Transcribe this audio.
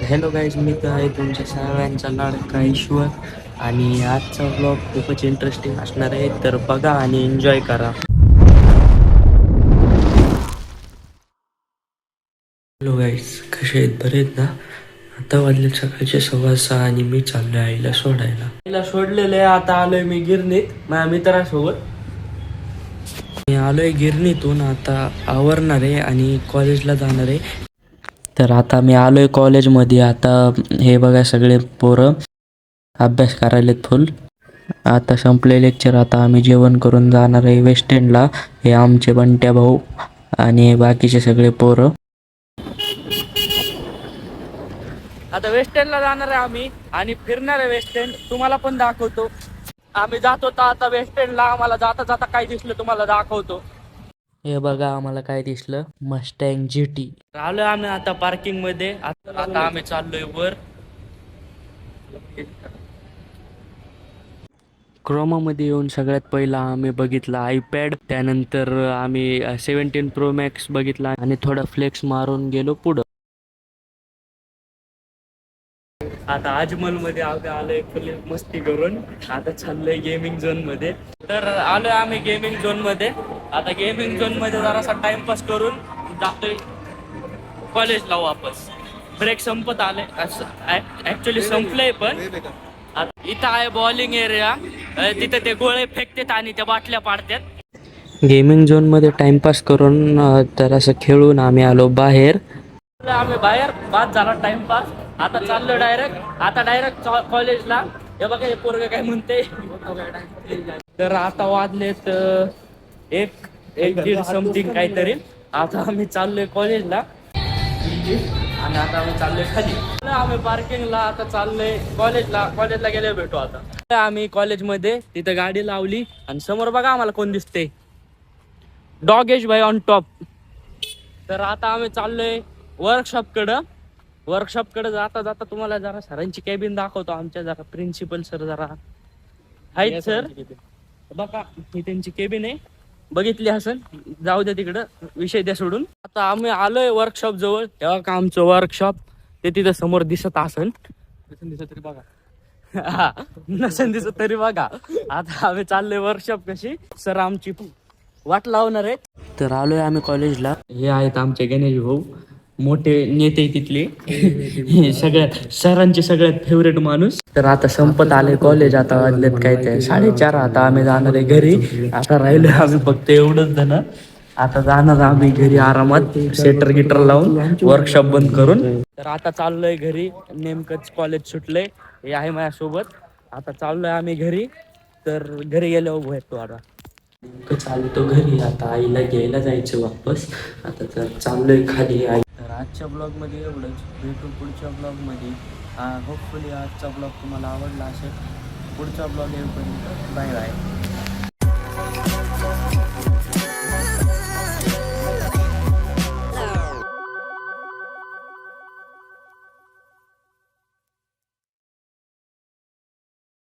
Hello guys, मी तर आहे तुमच्या सर्वांचा लाडका ईश्वर. आणि आजचा ब्लॉग खूपच इंटरेस्टिंग असणार आहे, तर बघा आणि एन्जॉय करा. हॅलो गाईज, कसे आहेत? बरे आहेत ना? आता वाजले सकाळचे 6:15 आणि मी चाललोय आईला सोडायला. आईला सोडलेलं आहे, आता आलोय मी गिरणीत माझ्या मित्रासोबत. मी आलोय गिरणीतून, आता आवरणार आहे आणि कॉलेजला जाणार आहे. तर आता मी आलोय कॉलेजमध्ये. आता हे बघा, सगळे पोरं अभ्यास करायलेत फुल. आता संपले लेक्चर. आता आम्ही जेवण करून जाणार आहे वेस्ट एंडला. हे आमचे बंट्या भाऊ आणि बाकीचे सगळे पोरं. आता वेस्ट एंडला जाणार आहे आम्ही आणि फिरणार आहे वेस्ट एंड. तुम्हाला पण दाखवतो. आम्ही जात होतो आता वेस्ट एंडला. आम्हाला जाता जाता काय दिसलं तुम्हाला दाखवतो. हे बघा, आम्हाला काय दिसलं, मस्टँग GT. आलोय आम्ही आता पार्किंग मध्ये. आता आम्ही चाललोय वर. क्रोमामध्ये येऊन सगळ्यात पहिला आम्ही बघितला आयपॅड. त्यानंतर आम्ही 17 Pro Max बघितला आणि थोडा फ्लेक्स मारून गेलो पुढं. आता अजमलमध्ये आलोय फुल मस्ती करून. आता चाललोय गेमिंग झोन मध्ये. तर आलोय आम्ही गेमिंग झोन मध्ये. आता गेमिंग झोन मध्ये जरासा टाइमपास करून जातोय कॉलेजला वापस. ब्रेक संपत आले, ऍक्च्युली संपलंय पण. इथं आहे बॉलिंग एरिया. तिथे ते गोळे फेकतात आणि त्या बाटल्या पाडतात. गेमिंग झोन मध्ये टाइमपास करून तर असं खेळून आम्ही आलो बाहेर. आम्ही बाहेर बाद झाला टाइमपास. आता चाललो डायरेक्ट कॉलेजला. हे बघा, हे पोरग काय म्हणते. तर आता वाजलेत एक दीड समथिंग काहीतरी. आता आम्ही चाललोय कॉलेजला आणि आता आम्ही चाललोय खाली. आम्ही पार्किंगला आता चाललोय कॉलेजला गेले भेटू. आता आम्ही कॉलेजमध्ये तिथं गाडी लावली आणि समोर बघा आम्हाला कोण दिसते, डॉगेश भाई ऑन टॉप. तर आता आम्ही चाललोय वर्कशॉपकडं जाता जाता तुम्हाला जरा सरांची कॅबिन दाखवतो. आमच्या जरा प्रिन्सिपल सर जरा आहेत. सर बघा, ही त्यांची केबिन आहे. बघितली असन, जाऊ द्या तिकडं, विषय द्या सोडून. आता आम्ही आलोय वर्कशॉप जवळ. तेव्हा का आमचं वर्कशॉप ते तिथं समोर दिसत असन. दिसत तरी बघा. हा, नसेल दिसत तरी बघा. आता आम्ही चाललोय वर्कशॉप कशी. सर आमची वाट लावणार आहेत. तर आलोय आम्ही कॉलेजला. हे आहेत आमचे गणेश भाऊ, मोठे नेते तिथले. सगळ्यात सरांचे सगळ्यात फेवरेट माणूस. तर आता संपत आले कॉलेज. आता वाजलेत काय ते 4:30. आता आम्ही जाणार आहे घरी. आता राहिलोय आम्ही फक्त एवढंच जण. आता जाणार आम्ही घरी आरामात, सेटर गिटर लावून, वर्कशॉप बंद करून. तर आता चाललोय घरी. नेमकंच कॉलेज सुटलंय. हे आहे माझ्यासोबत. आता चाललोय आम्ही घरी. तर घरी गेल्यावर भेटतो. आता चालतो घरी. आता आईला घ्यायला जायचं वापस. आता तर चाललोय खाली. तर आजच्या ब्लॉगमध्ये एवढंच. भेटू पुढच्या ब्लॉगमध्ये. होपफुली आजचा ब्लॉग तुम्हाला आवडला असेल. पुढचा ब्लॉग येईपर्यंत बाय बाय.